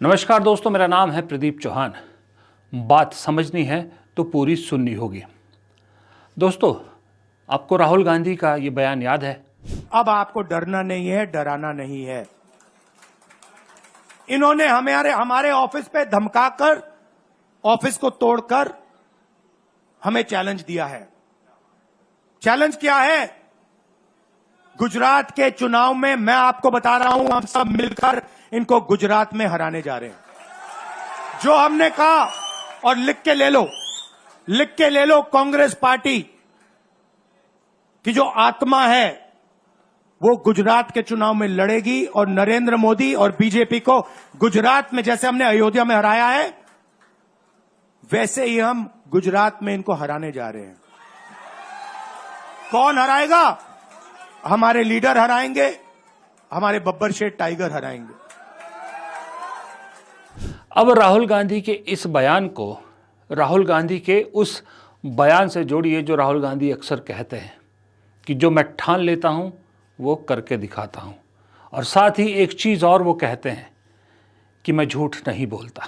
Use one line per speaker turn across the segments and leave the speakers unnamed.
नमस्कार दोस्तों, मेरा नाम है प्रदीप चौहान। बात समझनी है तो पूरी सुननी होगी। दोस्तों, आपको राहुल गांधी का ये बयान याद है?
अब आपको डरना नहीं है, डराना नहीं है। इन्होंने हमारे ऑफिस पे धमकाकर, ऑफिस को तोड़कर हमें चैलेंज दिया है। चैलेंज क्या है? गुजरात के चुनाव में मैं आपको बता रहा हूं, हम सब मिलकर इनको गुजरात में हराने जा रहे हैं। जो हमने कहा, और लिख के ले लो, कांग्रेस पार्टी की जो आत्मा है वो गुजरात के चुनाव में लड़ेगी और नरेंद्र मोदी और बीजेपी को गुजरात में जैसे हमने अयोध्या में हराया है, वैसे ही हम गुजरात में इनको हराने जा रहे हैं। कौन हराएगा? हमारे लीडर हराएंगे, हमारे बब्बर शेठ टाइगर हराएंगे।
अब राहुल गांधी के इस बयान को राहुल गांधी के उस बयान से जोड़िए जो राहुल गांधी अक्सर कहते हैं कि जो मैं ठान लेता हूं वो करके दिखाता हूं। और साथ ही एक चीज़ और वो कहते हैं कि मैं झूठ नहीं बोलता।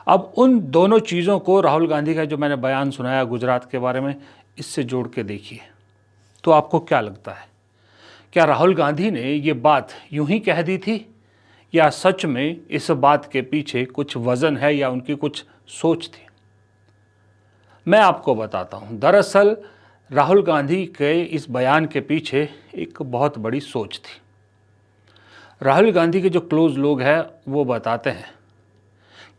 अब उन दोनों चीज़ों को राहुल गांधी का जो मैंने बयान सुनाया गुजरात के बारे में, इससे जोड़ के देखिए तो आपको क्या लगता है? क्या राहुल गांधी ने ये बात यूं ही कह दी थी, या सच में इस बात के पीछे कुछ वजन है या उनकी कुछ सोच थी? मैं आपको बताता हूं। दरअसल राहुल गांधी के इस बयान के पीछे एक बहुत बड़ी सोच थी। राहुल गांधी के जो क्लोज लोग हैं वो बताते हैं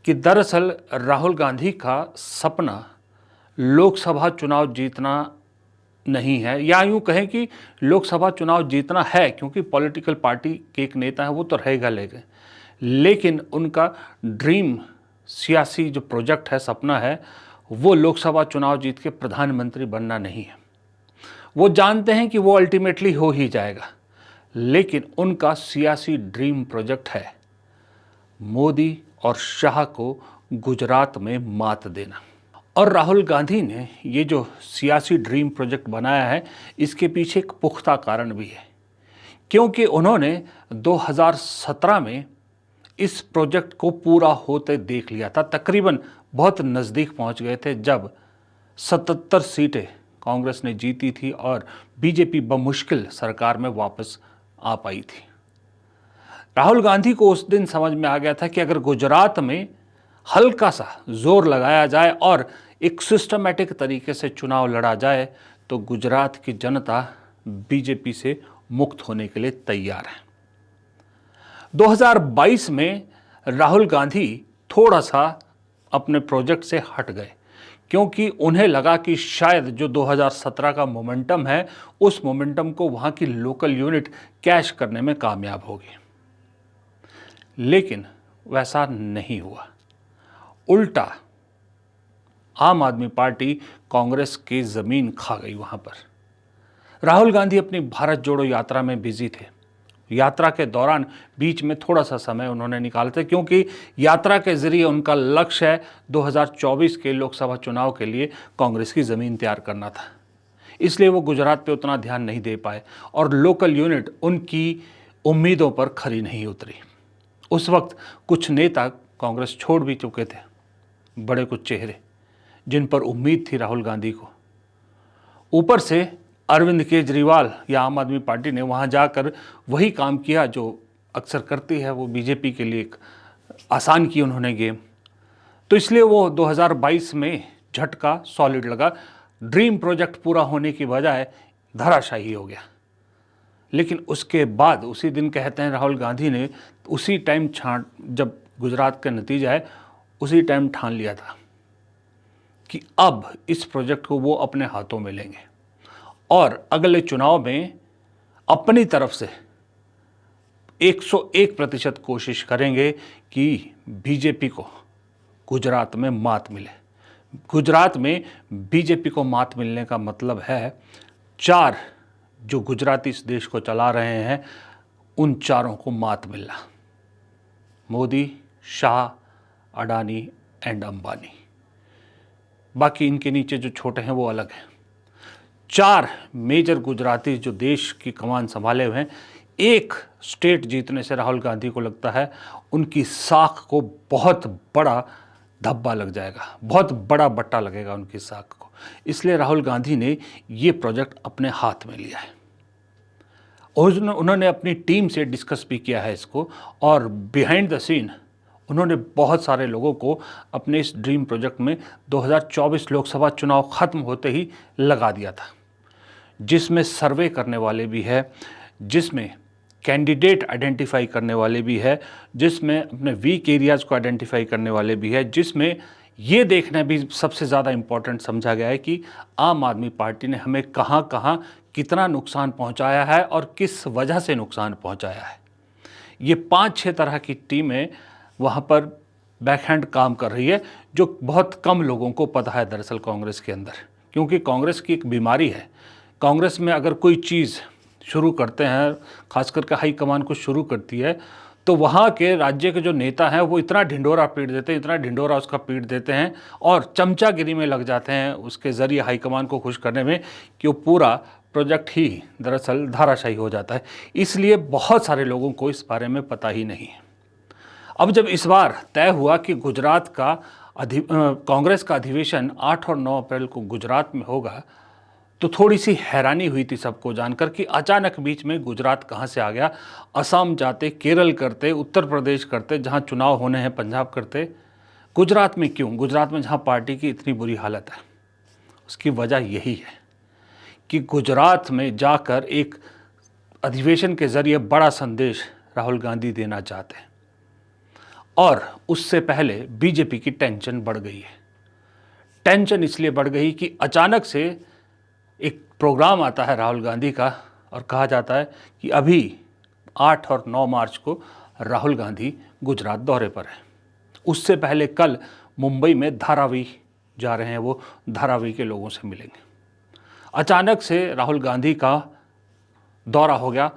कि दरअसल राहुल गांधी का सपना लोकसभा चुनाव जीतना नहीं है, या यूँ कहें कि लोकसभा चुनाव जीतना है, क्योंकि पॉलिटिकल पार्टी के एक नेता है वो तो रहेगा लेकिन उनका ड्रीम सियासी जो प्रोजेक्ट है, सपना है, वो लोकसभा चुनाव जीत के प्रधानमंत्री बनना नहीं है। वो जानते हैं कि वो अल्टीमेटली हो ही जाएगा, लेकिन उनका सियासी ड्रीम प्रोजेक्ट है मोदी और शाह को गुजरात में मात देना। और राहुल गांधी ने ये जो सियासी ड्रीम प्रोजेक्ट बनाया है, इसके पीछे एक पुख्ता कारण भी है, क्योंकि उन्होंने 2017 में इस प्रोजेक्ट को पूरा होते देख लिया था। तकरीबन बहुत नज़दीक पहुंच गए थे जब 77 सीटें कांग्रेस ने जीती थी और बीजेपी बमुश्किल सरकार में वापस आ पाई थी। राहुल गांधी को उस दिन समझ में आ गया था कि अगर गुजरात में हल्का सा जोर लगाया जाए और एक सिस्टमैटिक तरीके से चुनाव लड़ा जाए तो गुजरात की जनता बीजेपी से मुक्त होने के लिए तैयार है। 2022 में राहुल गांधी थोड़ा सा अपने प्रोजेक्ट से हट गए, क्योंकि उन्हें लगा कि शायद जो 2017 का मोमेंटम है, उस मोमेंटम को वहाँ की लोकल यूनिट कैश करने में कामयाब होगी। लेकिन वैसा नहीं हुआ। उल्टा आम आदमी पार्टी कांग्रेस की ज़मीन खा गई वहाँ पर। राहुल गांधी अपनी भारत जोड़ो यात्रा में बिजी थे। यात्रा के दौरान बीच में थोड़ा सा समय उन्होंने निकाला था, क्योंकि यात्रा के ज़रिए उनका लक्ष्य है 2024 के लोकसभा चुनाव के लिए कांग्रेस की ज़मीन तैयार करना था। इसलिए वो गुजरात पे उतना ध्यान नहीं दे पाए और लोकल यूनिट उनकी उम्मीदों पर खरी नहीं उतरी। उस वक्त कुछ नेता कांग्रेस छोड़ भी चुके थे, बड़े कुछ चेहरे जिन पर उम्मीद थी राहुल गांधी को। ऊपर से अरविंद केजरीवाल या आम आदमी पार्टी ने वहाँ जाकर वही काम किया जो अक्सर करती है, वो बीजेपी के लिए एक आसान की उन्होंने गेम। तो इसलिए वो 2022 में झटका सॉलिड लगा। ड्रीम प्रोजेक्ट पूरा होने की बजाय धराशायी हो गया। लेकिन उसके बाद उसी दिन कहते हैं राहुल गांधी ने उसी टाइम जब गुजरात का नतीजा है, उसी टाइम ठान लिया था कि अब इस प्रोजेक्ट को वो अपने हाथों में लेंगे और अगले चुनाव में अपनी तरफ से 101% कोशिश करेंगे कि बीजेपी को गुजरात में मात मिले। गुजरात में बीजेपी को मात मिलने का मतलब है 4 जो गुजराती इस देश को चला रहे हैं, उन चारों को मात मिलना। मोदी, शाह, अडानी एंड अंबानी। बाकी इनके नीचे जो छोटे हैं वो अलग हैं। 4 मेजर गुजराती जो देश की कमान संभाले हुए हैं, एक स्टेट जीतने से राहुल गांधी को लगता है उनकी साख को बहुत बड़ा धब्बा लग जाएगा, बहुत बड़ा बट्टा लगेगा उनकी साख को। इसलिए राहुल गांधी ने ये प्रोजेक्ट अपने हाथ में लिया है और उन्होंने अपनी टीम से डिस्कस भी किया है इसको, और बिहाइंड द सीन उन्होंने बहुत सारे लोगों को अपने इस ड्रीम प्रोजेक्ट में 2024 लोकसभा चुनाव ख़त्म होते ही लगा दिया था, जिसमें सर्वे करने वाले भी है, जिसमें कैंडिडेट आइडेंटिफाई करने वाले भी है, जिसमें अपने वीक एरियाज़ को आइडेंटिफाई करने वाले भी है, जिसमें ये देखना भी सबसे ज़्यादा इम्पॉर्टेंट समझा गया है कि आम आदमी पार्टी ने हमें कहाँ कहाँ कितना नुकसान पहुंचाया है और किस वजह से नुकसान पहुंचाया है। ये 5-6 तरह की टीमें वहाँ पर बैकहैंड काम कर रही है, जो बहुत कम लोगों को पता है दरअसल कांग्रेस के अंदर, क्योंकि कांग्रेस की एक बीमारी है। कांग्रेस में अगर कोई चीज़ शुरू करते हैं, खास करके हाईकमान को शुरू करती है, तो वहाँ के राज्य के जो नेता हैं वो इतना ढिंडोरा पीट देते हैं, इतना ढिंडोरा उसका पीट देते हैं और चमचागिरी में लग जाते हैं उसके ज़रिए हाईकमान को खुश करने में, कि वो पूरा प्रोजेक्ट ही दरअसल धाराशायी हो जाता है। इसलिए बहुत सारे लोगों को इस बारे में पता ही नहीं है। अब जब इस बार तय हुआ कि गुजरात का कांग्रेस का अधिवेशन 8 और 9 अप्रैल को गुजरात में होगा, तो थोड़ी सी हैरानी हुई थी सबको जानकर कि अचानक बीच में गुजरात कहाँ से आ गया। असम जाते, केरल करते, उत्तर प्रदेश करते, जहाँ चुनाव होने हैं पंजाब करते, गुजरात में क्यों? गुजरात में जहाँ पार्टी की इतनी बुरी हालत है। उसकी वजह यही है कि गुजरात में जाकर एक अधिवेशन के ज़रिए बड़ा संदेश राहुल गांधी देना चाहते हैं, और उससे पहले बीजेपी की टेंशन बढ़ गई है। टेंशन इसलिए बढ़ गई कि अचानक से एक प्रोग्राम आता है राहुल गांधी का और कहा जाता है कि अभी 8 और 9 मार्च को राहुल गांधी गुजरात दौरे पर है। उससे पहले कल मुंबई में धारावी जा रहे हैं, वो धारावी के लोगों से मिलेंगे। अचानक से राहुल गांधी का दौरा हो गया,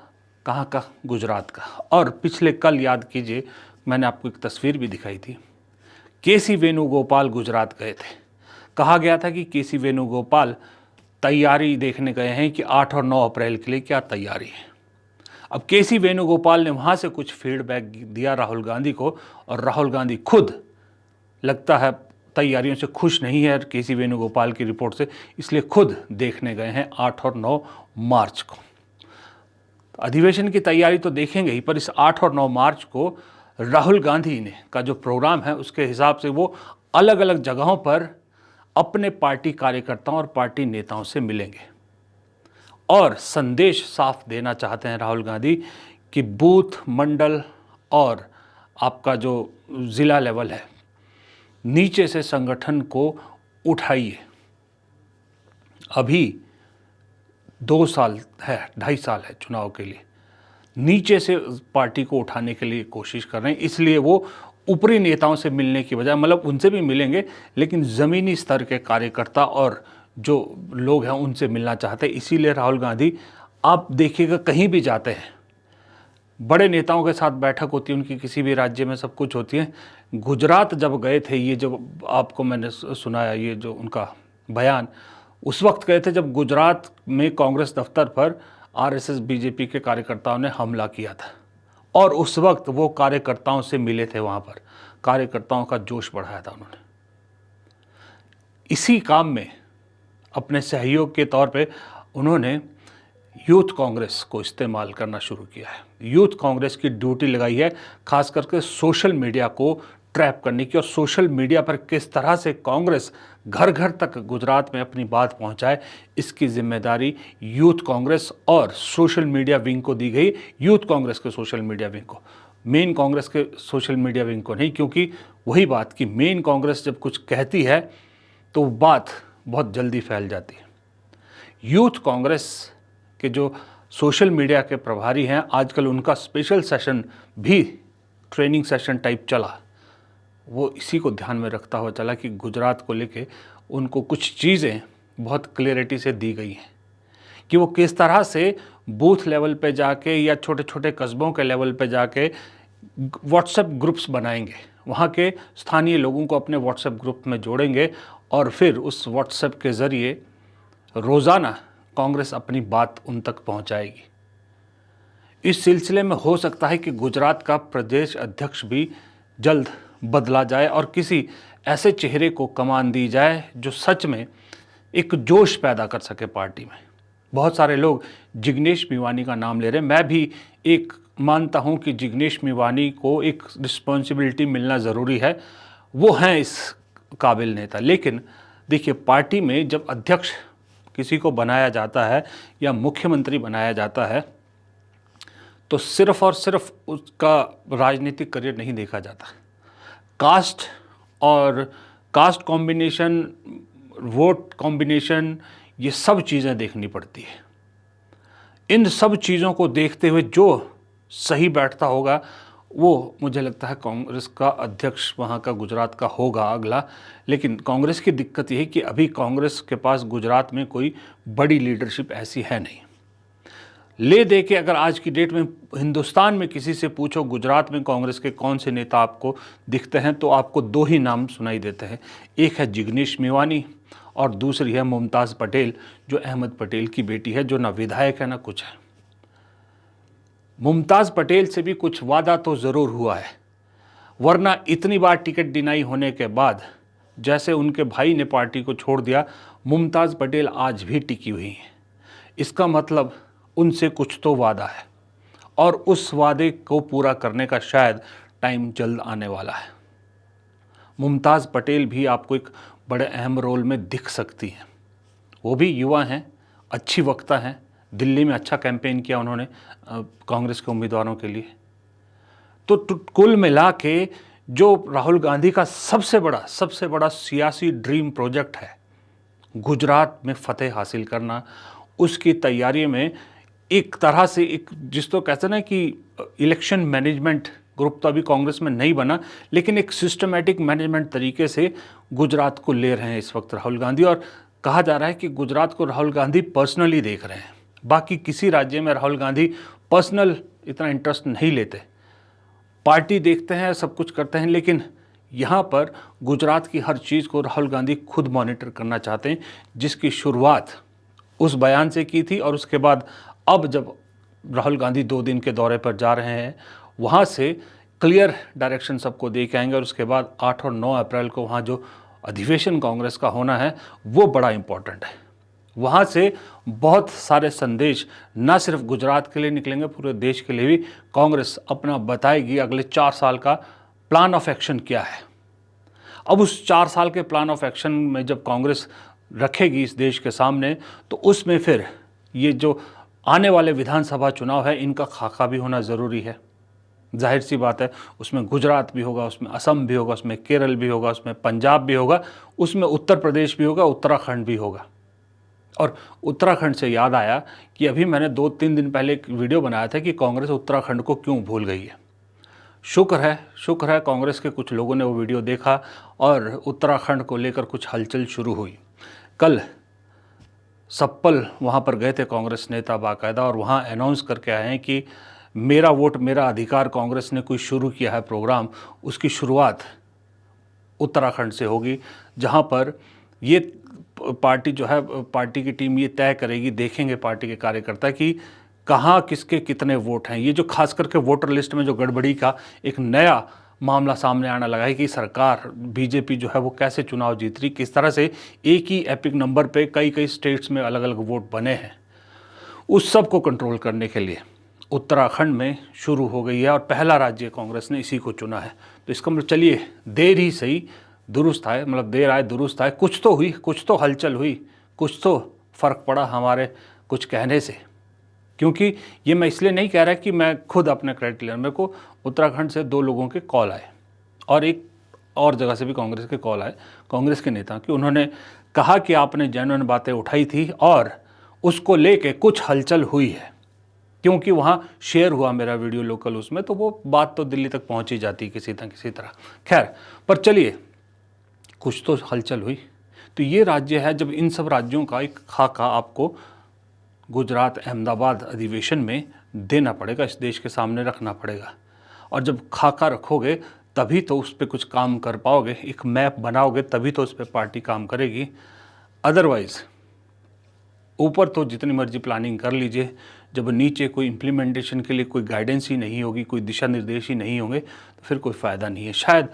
कहाँ का? गुजरात का। और पिछले कल याद कीजिए, मैंने आपको एक तस्वीर भी दिखाई थी, केसी वेणुगोपाल गुजरात गए थे। कहा गया था कि केसी वेणुगोपाल तैयारी देखने गए हैं कि 8 और 9 अप्रैल के लिए क्या तैयारी है। अब केसी वेणुगोपाल ने वहाँ से कुछ फीडबैक दिया राहुल गांधी को, और राहुल गांधी खुद लगता है तैयारियों से खुश नहीं है केसी वेणुगोपाल की रिपोर्ट से, इसलिए खुद देखने गए हैं 8 और 9 मार्च को। अधिवेशन की तैयारी तो देखेंगे ही, पर इस 8 और 9 मार्च को राहुल गांधी ने का जो प्रोग्राम है उसके हिसाब से वो अलग अलग जगहों पर अपने पार्टी कार्यकर्ताओं और पार्टी नेताओं से मिलेंगे और संदेश साफ देना चाहते हैं राहुल गांधी कि बूथ, मंडल और आपका जो ज़िला लेवल है, नीचे से संगठन को उठाइए। अभी 2 साल है, 2.5 साल है चुनाव के लिए, नीचे से पार्टी को उठाने के लिए कोशिश कर रहे हैं। इसलिए वो ऊपरी नेताओं से मिलने की बजाय, मतलब उनसे भी मिलेंगे, लेकिन ज़मीनी स्तर के कार्यकर्ता और जो लोग हैं उनसे मिलना चाहते हैं। इसीलिए राहुल गांधी, आप देखिएगा कहीं भी जाते हैं, बड़े नेताओं के साथ बैठक होती है उनकी, किसी भी राज्य में सब कुछ होती है। गुजरात जब गए थे, ये जो आपको मैंने सुनाया, ये जो उनका बयान, उस वक्त गए थे जब गुजरात में कांग्रेस दफ्तर पर आरएसएस बीजेपी के कार्यकर्ताओं ने हमला किया था, और उस वक्त वो कार्यकर्ताओं से मिले थे, वहाँ पर कार्यकर्ताओं का जोश बढ़ाया था उन्होंने। इसी काम में अपने सहयोग के तौर पे उन्होंने यूथ कांग्रेस को इस्तेमाल करना शुरू किया है। यूथ कांग्रेस की ड्यूटी लगाई है खास करके सोशल मीडिया को ट्रैप करने की, और सोशल मीडिया पर किस तरह से कांग्रेस घर घर तक गुजरात में अपनी बात पहुंचाए, इसकी जिम्मेदारी यूथ कांग्रेस और सोशल मीडिया विंग को दी गई। यूथ कांग्रेस के सोशल मीडिया विंग को, मेन कांग्रेस के सोशल मीडिया विंग को नहीं, क्योंकि वही बात कि मेन कांग्रेस जब कुछ कहती है तो बात बहुत जल्दी फैल जाती है। यूथ कांग्रेस के जो सोशल मीडिया के प्रभारी हैं, आजकल उनका स्पेशल सेशन भी ट्रेनिंग सेशन टाइप चला, वो इसी को ध्यान में रखता हुआ चला कि गुजरात को लेके उनको कुछ चीज़ें बहुत क्लियरिटी से दी गई हैं कि वो किस तरह से बूथ लेवल पे जाके या छोटे छोटे कस्बों के लेवल पे जाके व्हाट्सएप ग्रुप्स बनाएंगे, वहाँ के स्थानीय लोगों को अपने व्हाट्सएप ग्रुप में जोड़ेंगे, और फिर उस व्हाट्सएप के ज़रिए रोज़ाना कांग्रेस अपनी बात उन तक पहुँचाएगी। इस सिलसिले में हो सकता है कि गुजरात का प्रदेश अध्यक्ष भी जल्द बदला जाए और किसी ऐसे चेहरे को कमान दी जाए जो सच में एक जोश पैदा कर सके पार्टी में। बहुत सारे लोग जिग्नेश मेवानी का नाम ले रहे हैं। मैं भी एक मानता हूं कि जिग्नेश मेवानी को एक रिस्पॉन्सिबिलिटी मिलना ज़रूरी है, वो हैं इस काबिल नेता। लेकिन देखिए, पार्टी में जब अध्यक्ष किसी को बनाया जाता है या मुख्यमंत्री बनाया जाता है तो सिर्फ और सिर्फ उसका राजनीतिक करियर नहीं देखा जाता। कास्ट और कास्ट कॉम्बिनेशन, वोट कॉम्बिनेशन, ये सब चीज़ें देखनी पड़ती है। इन सब चीज़ों को देखते हुए जो सही बैठता होगा वो मुझे लगता है कांग्रेस का अध्यक्ष वहाँ का गुजरात का होगा अगला। लेकिन कांग्रेस की दिक्कत ये है कि अभी कांग्रेस के पास गुजरात में कोई बड़ी लीडरशिप ऐसी है नहीं। ले दे के अगर आज की डेट में हिंदुस्तान में किसी से पूछो गुजरात में कांग्रेस के कौन से नेता आपको दिखते हैं तो आपको दो ही नाम सुनाई देते हैं। एक है जिग्नेश मेवानी और दूसरी है मुमताज़ पटेल, जो अहमद पटेल की बेटी है, जो ना विधायक है ना कुछ है। मुमताज़ पटेल से भी कुछ वादा तो ज़रूर हुआ है, वरना इतनी बार टिकट डिनाई होने के बाद जैसे उनके भाई ने पार्टी को छोड़ दिया, मुमताज़ पटेल आज भी टिकी हुई हैं। इसका मतलब उनसे कुछ तो वादा है और उस वादे को पूरा करने का शायद टाइम जल्द आने वाला है। मुमताज़ पटेल भी आपको एक बड़े अहम रोल में दिख सकती हैं। वो भी युवा हैं, अच्छी वक्ता हैं, दिल्ली में अच्छा कैंपेन किया उन्होंने कांग्रेस के उम्मीदवारों के लिए। तो कुल मिला के जो राहुल गांधी का सबसे बड़ा सियासी ड्रीम प्रोजेक्ट है गुजरात में फतेह हासिल करना, उसकी तैयारी में एक तरह से एक जिस तो कहते हैं ना कि इलेक्शन मैनेजमेंट ग्रुप तो अभी कांग्रेस में नहीं बना, लेकिन एक सिस्टमैटिक मैनेजमेंट तरीके से गुजरात को ले रहे हैं इस वक्त राहुल गांधी। और कहा जा रहा है कि गुजरात को राहुल गांधी पर्सनली देख रहे हैं। बाकी किसी राज्य में राहुल गांधी पर्सनल इतना इंटरेस्ट नहीं लेते, पार्टी देखते हैं, सब कुछ करते हैं, लेकिन यहाँ पर गुजरात की हर चीज़ को राहुल गांधी खुद मॉनिटर करना चाहते हैं, जिसकी शुरुआत उस बयान से की थी। और उसके बाद अब जब राहुल गांधी 2 दिन के दौरे पर जा रहे हैं, वहाँ से क्लियर डायरेक्शन सबको दे के आएंगे। और उसके बाद 8 और 9 अप्रैल को वहाँ जो अधिवेशन कांग्रेस का होना है वो बड़ा इम्पॉर्टेंट है। वहाँ से बहुत सारे संदेश न सिर्फ गुजरात के लिए निकलेंगे, पूरे देश के लिए भी कांग्रेस अपना बताएगी अगले 4 साल का प्लान ऑफ एक्शन क्या है। अब उस 4 साल के प्लान ऑफ एक्शन में जब कांग्रेस रखेगी इस देश के सामने, तो उसमें फिर ये जो आने वाले विधानसभा चुनाव है इनका खाका भी होना ज़रूरी है। जाहिर सी बात है, उसमें गुजरात भी होगा, उसमें असम भी होगा, उसमें केरल भी होगा, उसमें पंजाब भी होगा, उसमें उत्तर प्रदेश भी होगा, उत्तराखंड भी होगा। और उत्तराखंड से याद आया कि अभी मैंने 2-3 दिन पहले एक वीडियो बनाया था कि कांग्रेस उत्तराखंड को क्यों भूल गई है। शुक्र है कांग्रेस के कुछ लोगों ने वो वीडियो देखा और उत्तराखंड को लेकर कुछ हलचल शुरू हुई। कल सप्पल वहाँ पर गए थे कांग्रेस नेता बाकायदा, और वहाँ अनाउंस करके आए हैं कि मेरा वोट मेरा अधिकार कांग्रेस ने कोई शुरू किया है प्रोग्राम, उसकी शुरुआत उत्तराखंड से होगी, जहाँ पर ये पार्टी जो है, पार्टी की टीम ये तय करेगी, देखेंगे पार्टी के कार्यकर्ता कि कहाँ किसके कितने वोट हैं। ये जो खास करके वोटर लिस्ट में जो गड़बड़ी का एक नया मामला सामने आने लगा है कि सरकार बीजेपी जो है वो कैसे चुनाव जीत रही, किस तरह से एक ही एपिक नंबर पे कई स्टेट्स में अलग अलग वोट बने हैं, उस सब को कंट्रोल करने के लिए उत्तराखंड में शुरू हो गई है। और पहला राज्य कांग्रेस ने इसी को चुना है। तो इसका मतलब चलिए देर ही सही दुरुस्त आए, मतलब देर आए दुरुस्त आए, कुछ तो हुई, कुछ तो हलचल हुई, कुछ तो फ़र्क पड़ा हमारे कुछ कहने से। क्योंकि ये मैं इसलिए नहीं कह रहा कि मैं खुद अपने क्रेडिट ले, मेरे को उत्तराखंड से 2 लोगों के कॉल आए और एक और जगह से भी कांग्रेस के कॉल आए, कांग्रेस के नेता कि उन्होंने कहा कि आपने जेन्युइन बातें उठाई थी और उसको लेके कुछ हलचल हुई है। क्योंकि वहाँ शेयर हुआ मेरा वीडियो लोकल उसमें, तो वो बात तो दिल्ली तक पहुँच ही जाती किसी तरह। खैर, पर चलिए कुछ तो हलचल हुई। तो ये राज्य है, जब इन सब राज्यों का एक खाका आपको गुजरात अहमदाबाद अधिवेशन में देना पड़ेगा, इस देश के सामने रखना पड़ेगा। और जब खाका रखोगे तभी तो उस पर कुछ काम कर पाओगे, एक मैप बनाओगे तभी तो उस पर पार्टी काम करेगी। अदरवाइज़ ऊपर तो जितनी मर्जी प्लानिंग कर लीजिए, जब नीचे कोई इम्प्लीमेंटेशन के लिए कोई गाइडेंस ही नहीं होगी, कोई दिशा निर्देश ही नहीं होंगे, तो फिर कोई फ़ायदा नहीं है। शायद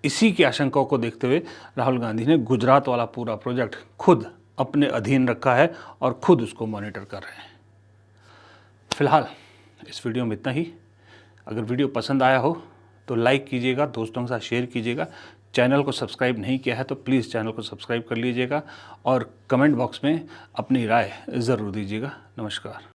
इसी की आशंकाओं को देखते हुए राहुल गांधी ने गुजरात वाला पूरा प्रोजेक्ट खुद अपने अधीन रखा है और खुद उसको मॉनिटर कर रहे हैं। फिलहाल इस वीडियो में इतना ही। अगर वीडियो पसंद आया हो तो लाइक कीजिएगा, दोस्तों के साथ शेयर कीजिएगा। चैनल को सब्सक्राइब नहीं किया है तो प्लीज़ चैनल को सब्सक्राइब कर लीजिएगा और कमेंट बॉक्स में अपनी राय ज़रूर दीजिएगा। नमस्कार।